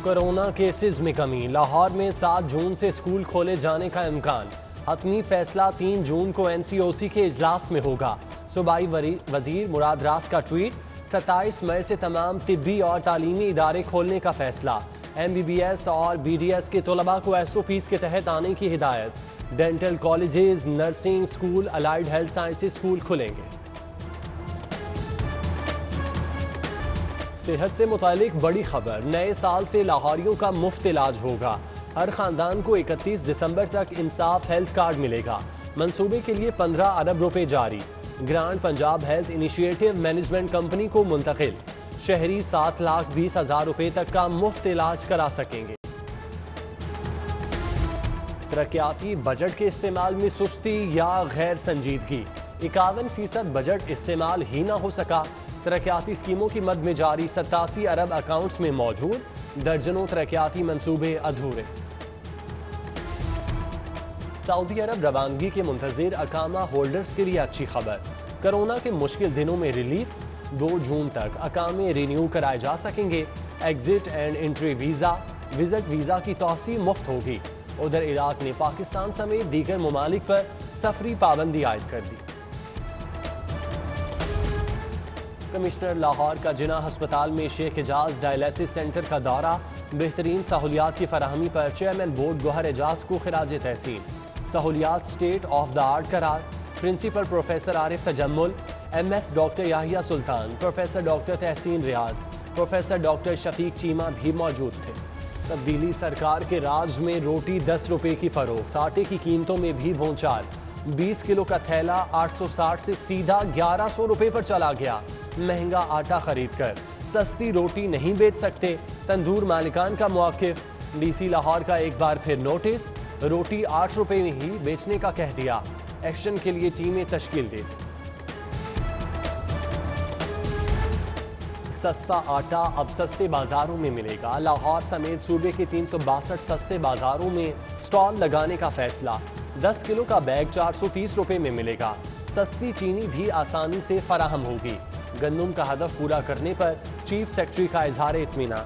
Corona cases में कमी, लाहौर में 7 जून से स्कूल खोले जाने का इम्कान। हतमी फैसला 3 जून को NCOC के इजलास में होगा। सूबाई वजीर मुराद रास का ट्वीट, 27 मई से तमाम तिब्बी और तालीमी इदारे खोलने का फैसला। MBBS और BDS के तलबा को SOPs के तहत आने की हिदायत। Dental colleges, nursing school, allied health sciences school खुलेंगे। सेहत से मुतालिक बड़ी खबर, नए साल से लाहौरियों का मुफ्त इलाज होगा। हर खानदान को 31 दिसंबर तक इंसाफ हेल्थ कार्ड मिलेगा। मंसूबे के लिए 15 अरब रुपए जारी। Grand Punjab health initiative management company को मुंतकिल। शहरी 7,20,000 रुपए तक का मुफ्त इलाज करा सकेंगे। तरक्याती बजट के इस्तेमाल में सुस्ती या गैर संजीदगी, 51% बजट इस्तेमाल ही ना हो सका। तरक्याती स्कीमों की मद में जारी 87 अरब अकाउंट्स में मौजूद, दर्जनों तरक्याती मंसूबे अधूरे। सऊदी अरब रवानगी के मुंतजिर अकामा होल्डर्स के लिए अच्छी खबर, कोरोना के मुश्किल दिनों में रिलीफ। 2 जून तक अकामे रिन्यू कराए जा सकेंगे। Exit and entry visa, visit visa की तौसी मुफ्त होगी। उधर इराक ने पाकिस्तान समेत दीगर ममालिक पर सफरी पाबंदी आयद कर दी। कमिश्नर लाहौर का जिना अस्पताल में शेख एजाज डायलिसिस सेंटर का दौरा, बेहतरीन सहूलियात की फराहमी पर चेयरमैन बोर्ड गौहर एजाज को खिराज तहसीन। सहूलियात स्टेट ऑफ द आर्ट करार। Principal professor Arif Tajammul, MS doctor Yahya Sultan, professor doctor Tahseen Riaz, professor doctor Shafiq Cheema भी मौजूद थे। तब्दीली सरकार के राज में रोटी 10 रुपए की फरोख्त, आटे की कीमतों में भी भूचाल। 20 किलो का थैला 860 से सीधा 1100 रुपए पर चला गया। महंगा आटा खरीद कर सस्ती रोटी नहीं बेच सकते, तंदूर मालिकान का मौक़िफ़। DC लाहौर का एक बार फिर नोटिस, रोटी 8 रुपए में ही बेचने का कह दिया। एक्शन के लिए टीमें तश्कील दे दी। सस्ता आटा अब सस्ते बाजारों में मिलेगा। लाहौर समेत सूबे के 362 सस्ते बाजारों में स्टॉल लगाने का फैसला। 10 किलो का बैग 430 रुपए में मिलेगा। सस्ती चीनी भी आसानी से फराहम होगी। गंदम का हदफ पूरा करने पर चीफ सेक्रेटरी का इजहार इत्मीनान।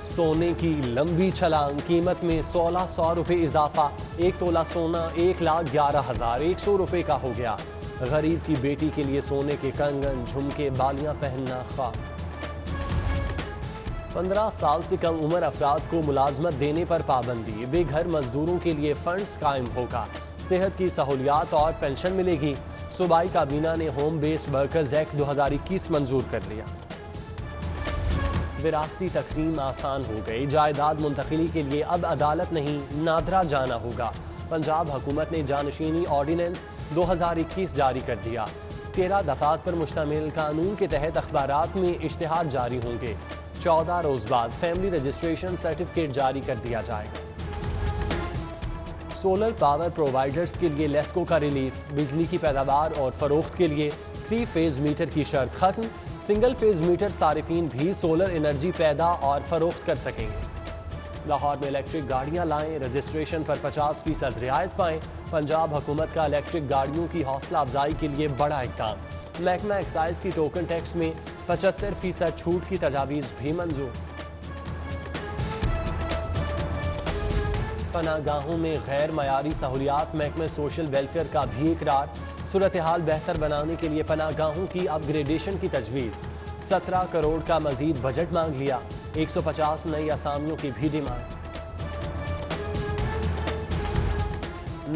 सोने की लंबी छलांग, कीमत में 1600 रुपए इजाफा। 1 तोला सोना 1,11,100 रुपए का हो गया। गरीब की बेटी के लिए सोने के कंगन, झुमके, बालियां पहनना ख्वाब। 15 साल से कम उम्र अफराद को मुलाजमत देने पर पाबंदी। बेघर मजदूरों के लिए फंड्स कायम होगा। सेहत की सहूलियात और पेंशन मिलेगी। सूबाई काबीना ने होम बेस्ड वर्कर्स एक्ट 2021 मंजूर कर लिया। विरासती तकसीम आसान हो गई। जायदाद मुंतकिली के लिए अब अदालत नहीं, नादरा जाना होगा। पंजाब हुकूमत ने जानशीनी ऑर्डिनेंस 2021 जारी कर दिया। 13 दफात पर मुश्तमिल कानून के तहत अखबारात में इश्तिहार जारी होंगे। 14 रोज बाद फैमिली रजिस्ट्रेशन सर्टिफिकेट जारी कर दिया जाएगा। सोलर पावर प्रोवाइडर्स के लिए लेस्को का रिलीफ। बिजली की पैदावार और फरोख्त के लिए 3 फेज मीटर की शर्त खत्म। सिंगल फेज मीटर सारिफीन भी सोलर एनर्जी पैदा और फरोख्त कर सकेंगे। लाहौर में इलेक्ट्रिक गाड़ियां लाएं, रजिस्ट्रेशन पर 50% रियायत पाएं। पंजाब हुकूमत का इलेक्ट्रिक गाड़ियों की हौसला अफजाई के लिए बड़ा इक़दाम। महकमा एक्साइज की टोकन टैक्स में 75% छूट की तजावीज़ भी मंजूर। पनागाहों में गैर मयारी सहूलियात, महकमे सोशल वेलफेयर का भी इकरार। सूरत हाल बेहतर बनाने के लिए पनागाहों की अपग्रेडेशन की तजवीज़। 17 करोड़ का मजीद बजट मांग लिया। 150 नई असामियों की भी डिमांड।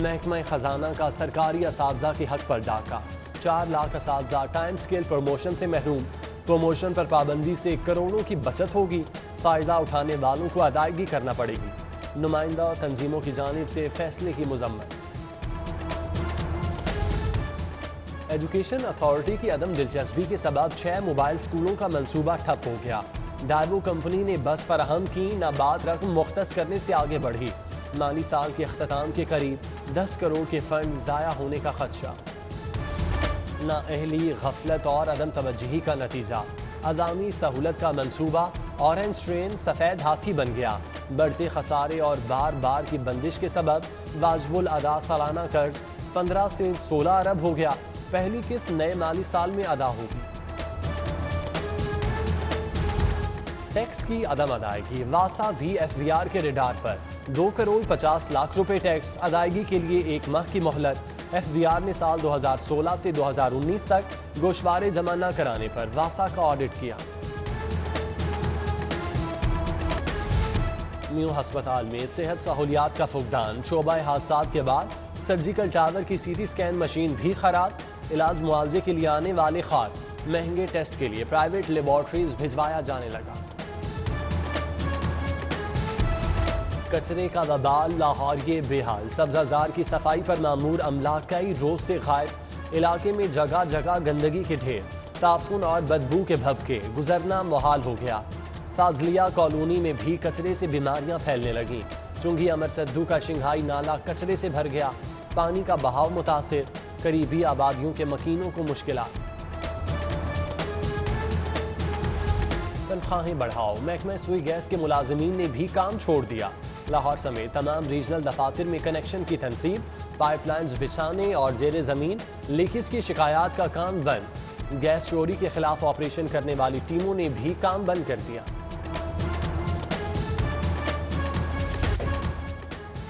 महकमा खजाना का सरकारी असातिज़ा के हक पर डाका। 4 लाख असातिज़ा टाइम स्केल प्रमोशन से महरूम। प्रमोशन पर पाबंदी से करोड़ों की बचत होगी। फ़ायदा उठाने वालों को अदायगी करना पड़ेगी। नुमाइंदा तंजीमों की जानिब से फैसले की मुज़म्मत। एजुकेशन अथॉरिटी की अदम दिलचस्पी के सबब 6 मोबाइल स्कूलों का मंसूबा ठप हो गया। डायवो कंपनी ने बस फराहम की, नाबाद रकम मुख्तस करने से आगे बढ़ी। माली साल के अख्ताम के करीब 10 करोड़ के फंड ज़ाया होने का खदशा। नाअहली, गफलत और अदम तवज्जुही का नतीजा। अवामी सहूलत का मंसूबा ऑरेंज ट्रेन सफ़ेद हाथी बन गया। बढ़ते खसारे और बार बार की बंदिश के सबब वाजिबुल अदा सालाना कर्ज 15 से 16 अरब हो गया। पहली किस्त नए माली साल में अदा होगी। टैक्स की अदम अदायगी, वासा भी एफबीआर के रडार पर। 2 करोड़ 50 लाख रुपए टैक्स अदायगी के लिए 1 माह की मोहलत। एफबीआर ने साल 2016 से 2019 तक गोशवारे जमा न कराने पर वासा का ऑडिट किया। न्यू अस्पताल में सेहत सहूलियात का फुकदान, शोबा हादसात के बाद सर्जिकल टावर की सीटी स्कैन मशीन भी खराब। इलाज मुआवजे के लिए आने वाले खात महंगे टेस्ट के लिए प्राइवेट लेबॉर्ट्रीज भिजवाया जाने लगा। कचरे का वबाल, लाहौर ये बेहाल, सब्जाजार की सफाई पर मामूर अमला कई रोज से गायब। इलाके में जगह जगह गंदगी के ढेर, ताफून और बदबू के भभके, गुजरना मुहाल हो गया। फाजलिया कॉलोनी में भी कचरे से बीमारियां फैलने लगीं। चुंगी अमर सद्दू का शिंघाई नाला कचरे से भर गया। पानी का बहाव मुतासिर, करीबी आबादियों के मकीनों को मुश्किलात। तनख्वाहें बढ़ाओ, महकमा सुई गैस के मुलाजमीन ने भी काम छोड़ दिया। लाहौर समेत तमाम रीजनल दफातर में कनेक्शन की तनसीब, पाइपलाइंस बिछाने और जेर जमीन लीकेज की शिकायत का काम बंद। गैस चोरी के खिलाफ ऑपरेशन करने वाली टीमों ने भी काम बंद कर दिया।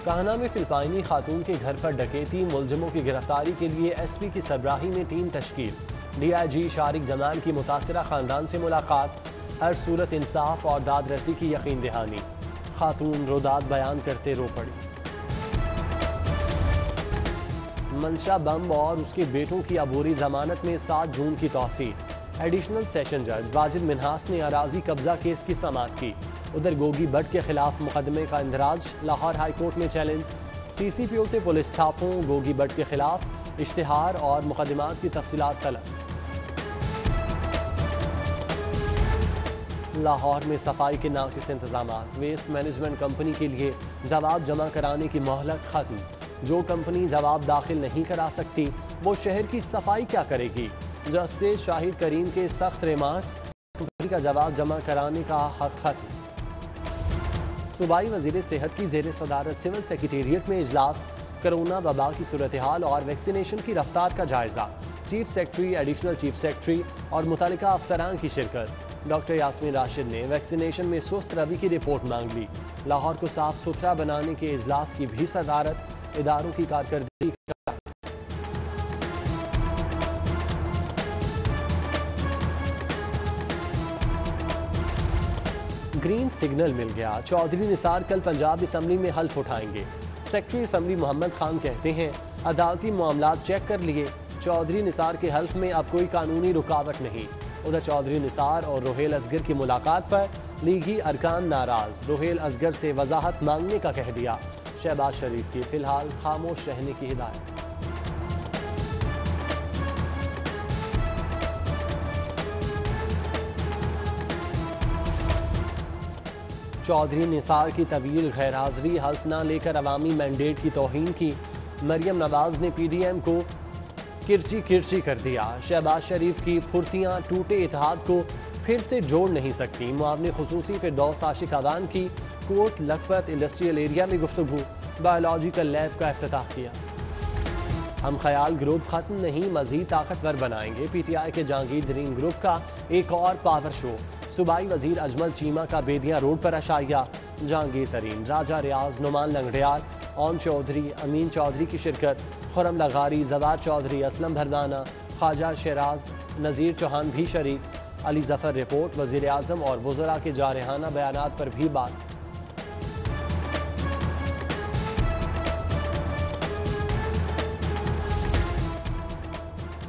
काहना में फिलिपाइनी खातून के घर पर डकैती, मुलजिमों की गिरफ्तारी के लिए एसपी की सरबराही में टीम तश्कील। डीआईजी शारिक जमान की मुतासरा खानदान से मुलाकात, हर सूरत इंसाफ और दाद रसी की यकीन दहानी। खातून रोदाद बयान करते रो पड़ी। मंशा बम और उसके बेटों की अबूरी जमानत में 7 जून की तौसील। एडिशनल सेशन जज वाजिद मिन्हास ने अराजी कब्जा केस की समाअत की। उधर गोगी भट्ट के खिलाफ मुकदमे का इंदराज, लाहौर हाई कोर्ट में चैलेंज। सीसीपीओ से पुलिस छापों, गोगी भट्ट के खिलाफ इश्तिहार और मुकदमात की तफसीलात तलब। लाहौर में सफाई के नाकिस इंतजामात, वेस्ट मैनेजमेंट कंपनी के लिए जवाब जमा कराने की मोहलत खत्म। जो कंपनी जवाब दाखिल नहीं करा सकती वो शहर की सफाई क्या करेगी। जस्टिस शाहिद करीम के सख्त रिमार्क्स, कंपनी का जवाब जमा कराने का हक खत्म। सूबाई वजीर सेहत की जेर सदारत सिविल सेक्रेटेरिएट में इजलास, कोरोना वबा की सूरत हाल और वैक्सीनेशन की रफ्तार का जायजा। Chief secretary, additional chief secretary और मुतल्लिका अफसरान की शिरकत। डॉक्टर यास्मीन राशिद ने वैक्सीनेशन में सुस्त रवि की रिपोर्ट मांग ली। लाहौर को साफ सुथरा बनाने के इजलास की भी सदारत, इदारों की कारकर्दगी। ग्रीन सिग्नल मिल गया, चौधरी निसार कल पंजाब असम्बली में हल्फ उठाएंगे। सेक्रेटरी असम्बली मोहम्मद खान कहते हैं अदालती मामलात चेक कर लिए, चौधरी निसार के हल्फ में अब कोई कानूनी रुकावट नहीं। उधर चौधरी निसार और रोहेल असगर की मुलाकात पर लीगी अरकान नाराज, रोहेल असगर से वजाहत मांगने का कह दिया। शहबाज शरीफ की फिलहाल खामोश रहने की हिदायत। चौधरी निसार की तवील गैर हाजिरी, हल्फ न लेकर अवामी मैंडेट की तौहीन की। मरियम नवाज ने पीडीएम को किरची किरची कर दिया। शहबाज शरीफ की फुर्तियाँ टूटे इत्तेहाद को फिर से जोड़ नहीं सकती। मुआवने खुसूसी फिरदौस आशिक अवान की कोट लखपत इंडस्ट्रियल एरिया में गुफ्तगू, बायोलॉजिकल लैब का इफ्तिताह किया। हम ख्याल ग्रुप खत्म नहीं, मजीद ताकतवर बनाएंगे। पीटीआई के जहांगीर तरीन ग्रुप का एक और पावर शो। सूबाई वजीर अजमल चीमा का बेदिया रोड पर अशाइया। जहांगीर तरीन, राजा रियाज, नुमान लंगड़ियाल, ओम चौधरी, अमीन चौधरी की शिरकत। खुरम लगारी, जवार चौधरी, असलम भरवाना, ख्वाजा शराज, नज़ीर चौहान भी शरीक। अली जफर रिपोर्ट, वजीर आज़म और वज़रा के जारहाना बयानात पर भी बात।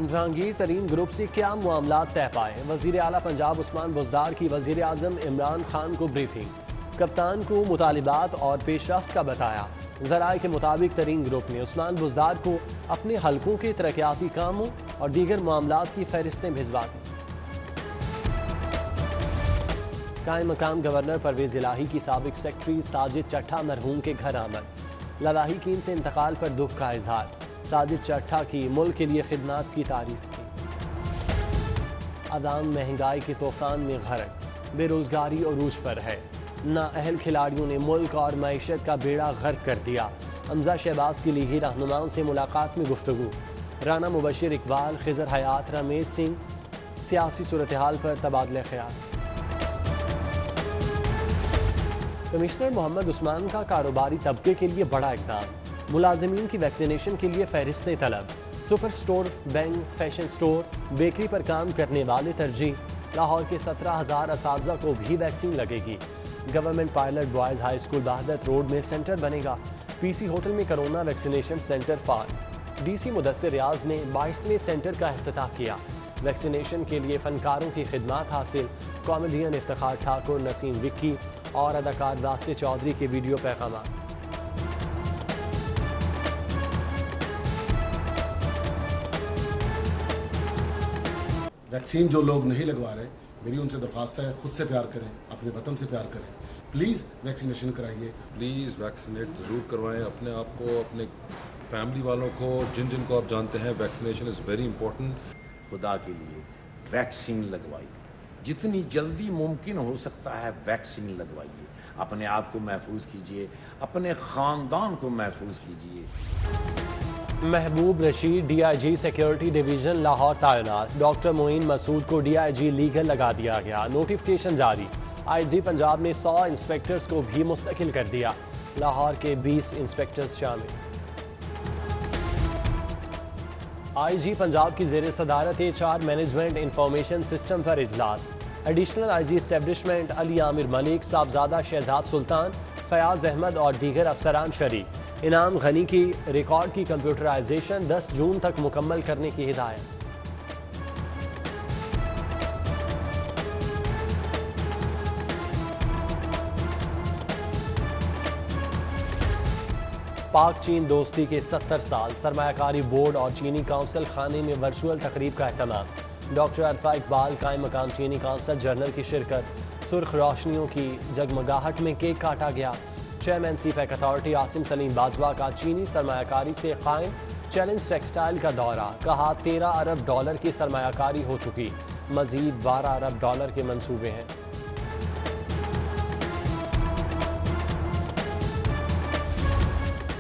जहांगीर तरीन ग्रुप से क्या मामला तय पाए, वजीर आला पंजाब उस्मान बुज़दार की वजीर आज़म इमरान खान को ब्रीफिंग। कप्तान को मुतालिबात और पेशरफ्त का बताया। ज़राए के मुताबिक तरीन ग्रुप ने उस्मान बुज़दार को अपने हलकों के तरक्याती कामों और दीगर मामलात की फहरिस्तें भिजवा दी। कायम मकाम गवर्नर परवेज़ इलाही की साबिक सेक्रेटरी साजिद चट्ठा मरहूम के घर आमद। लवाहिकीन से इंतकाल पर दुख का इजहार। साजिद चट्ठा की मुल्क के लिए खिदमात की तारीफ की। अवाम महंगाई के तूफान में गर्क, बेरोजगारी और रूज पर है। नाअहल खिलाड़ियों ने मुल्क और मईशत का बेड़ा गर्क कर दिया। हमजा शहबाज की लीगी रहनुमाओं से मुलाकात में गुफ्तगू। राना मुबशिर इकबाल, खिजर हयात, रमेश सिंह सियासी सूरत हाल पर तबादले ख्याल। कमिश्नर मोहम्मद उस्मान का कारोबारी तबके के लिए बड़ा इक़दाम, मुलाजिमीन की वैक्सीनेशन के लिए फहरिस्तें तलब, super store, bank, fashion store, bakery पर काम करने वाले तरजीह। लाहौर के 17,000 असातिज़ा को भी वैक्सीन लगेगी। Government pilot boys high school Wahadat road में सेंटर बनेगा। पीसी होटल में कोरोना वैक्सीनेशन सेंटर फार। डीसी मुदस्सिर रियाज ने 22वें सेंटर का इफ्तिताह किया। वैक्सीनेशन के लिए फनकारों की खिदमात हासिल। कॉमेडियन इफ्तिखार ठाकुर, नसीम विक्की और अदाकार वासिर चौधरी के वीडियो पैगाम। वैक्सीन जो लोग नहीं लगवा रहे, मेरी उनसे दरख्वास्त है, खुद से प्यार करें, अपने वतन से प्यार करें। प्लीज़ वैक्सीनेशन कराइए। प्लीज़ वैक्सीनेट ज़रूर करवाएं अपने आप को, अपने फैमिली वालों को, जिन जिन को आप जानते हैं। Vaccination is very important. खुदा के लिए वैक्सीन लगवाइए, जितनी जल्दी मुमकिन हो सकता है वैक्सीन लगवाइए। अपने आप को महफूज कीजिए, अपने ख़ानदान को महफूज कीजिए। महबूब Rashid DIG security division Lahore तैनात। डॉक्टर मोइन मसूद को डीआईजी लीगल लगा दिया गया। नोटिफिकेशन जारी। आईजी पंजाब ने 100 इंस्पेक्टर्स को भी मुस्तकिल कर दिया। लाहौर के 20 इंस्पेक्टर्स शामिल। आईजी पंजाब की ज़ेर सदारत HR मैनेजमेंट इंफॉर्मेशन सिस्टम पर इजलास। Additional IG establishment Ali Amir Malik, Sahibzada Shahzad Sultan, Fayyaz Ahmad और दीगर अफसरान शरीक। इनाम गनी की रिकॉर्ड की कंप्यूटराइजेशन 10 जून तक मुकम्मल करने की हिदायत। पाक चीन दोस्ती के 70 साल। सरमायाकारी बोर्ड और चीनी काउंसिल खाने में वर्चुअल तकरीब का अहतमाम। डॉक्टर अरफा इकबाल, कायम मकाम चीनी काउंसिल जनरल की शिरकत। सुर्ख रोशनियों की जगमगाहट में केक काटा गया। Chairman CPEC authority Asim Salim Bajwa का चीनी सरमायाकारी से कायम चैलेंज टेक्सटाइल का दौरा। कहा 13 अरब डॉलर की सरमायाकारी हो चुकी, मजीद 12 अरब डॉलर के मंसूबे हैं।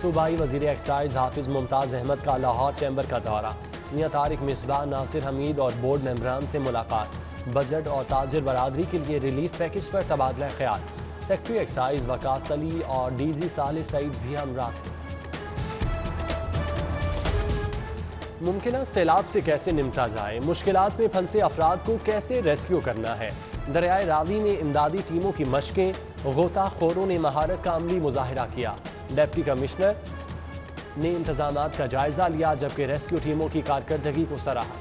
सूबाई वज़ीर एक्साइज हाफिज मुमताज़ अहमद का लाहौर चैम्बर का दौरा। मियां तारिक मिसबाह, नासिर हमीद और बोर्ड मेंबरान से मुलाकात। बजट और ताजिर बरादरी के लिए रिलीफ पैकेज पर तबादला ख्याल। सेक्रेटरी एक्साइज वकास अली और डीजी साले सईद भी हमरा थे। मुमकिन सैलाब से कैसे निपटा जाए, मुश्किलात में फंसे अफराद को कैसे रेस्क्यू करना है। दरियाए रावी में इमदादी टीमों की मशकें। गोताखोरों ने महारत का अमली मुजाहिरा किया। डिप्टी कमिश्नर ने इंतजामात का जायजा लिया, जबकि रेस्क्यू टीमों की कारकर्दगी को सराहा।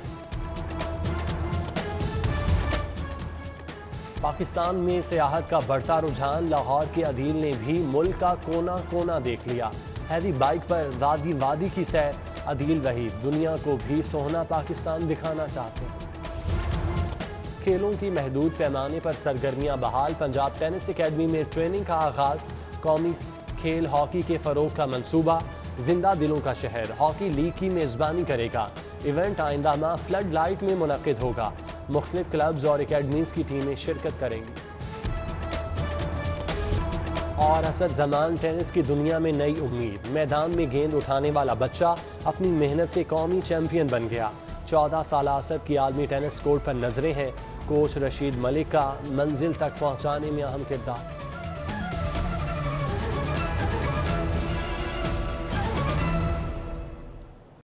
पाकिस्तान में सियाहत का बढ़ता रुझान। लाहौर के अदील ने भी मुल्क का कोना कोना देख लिया। हैवी बाइक पर वादी वादी की सैर। अदील वहीद दुनिया को भी सोहना पाकिस्तान दिखाना चाहते हैं। खेलों की महदूद पैमाने पर सरगर्मियां बहाल। पंजाब टेनिस अकेडमी में ट्रेनिंग का आगाज। कौमी खेल हॉकी के फरोग का मंसूबा। जिंदा दिलों का शहर हॉकी लीग की मेजबानी करेगा। इवेंट आइंदा माह फ्लड लाइट में मुनक्किद होगा। मुख्तलिफ क्लब्स और अकेडमीज की टीमें शिरकत करेंगी। और असद जमान टेनिस की दुनिया में नई उम्मीद। मैदान में गेंद उठाने वाला बच्चा अपनी मेहनत से कौमी चैंपियन बन गया। 14 साल असद की आलमी टेनिस कोर्ट पर नजरें हैं। कोच रशीद मलिक का मंजिल तक पहुंचाने में अहम किरदार।